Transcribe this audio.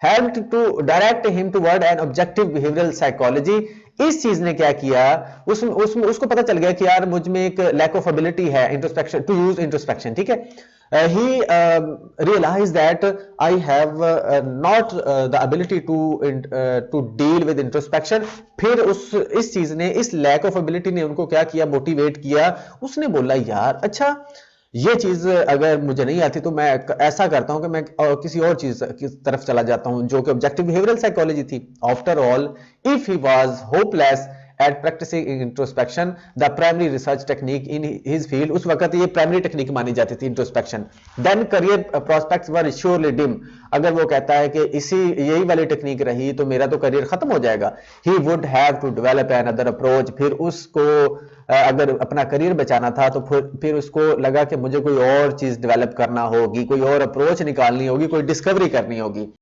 helped to direct him toward an objective behavioral psychology। इस चीज ने क्या किया, उसको पता चल गया कि यार मुझ में एक लैक ऑफ एबिलिटी है इंट्रोस्पेक्शन, टू यूज इंट्रोस्पेक्शन, ठीक है। he realized that I have not the ability to deal with introspection। फिर इस चीज ने, इस लैक ऑफ एबिलिटी ने उनको क्या किया, मोटिवेट किया। उसने बोला यार अच्छा ये चीज अगर मुझे नहीं आती तो मैं ऐसा करता हूं कि मैं किसी और चीज की तरफ चला जाता हूं, जो कि ऑब्जेक्टिव बिहेवियरल साइकोलॉजी थी। After all if he was hopeless at practicing introspection, the primary research technique in his field, उस वक्त ये प्राइमरी टेक्निक मानी जाती थी introspection. then career prospects were surely dim। अगर वो कहता है कि यही वाली टेक्निक रही तो मेरा तो करियर खत्म हो जाएगा। he would have to develop another approach। फिर उसको अगर अपना करियर बचाना था तो फिर उसको लगा कि मुझे कोई और चीज डेवलप करना होगी, कोई और अप्रोच निकालनी होगी, कोई डिस्कवरी करनी होगी।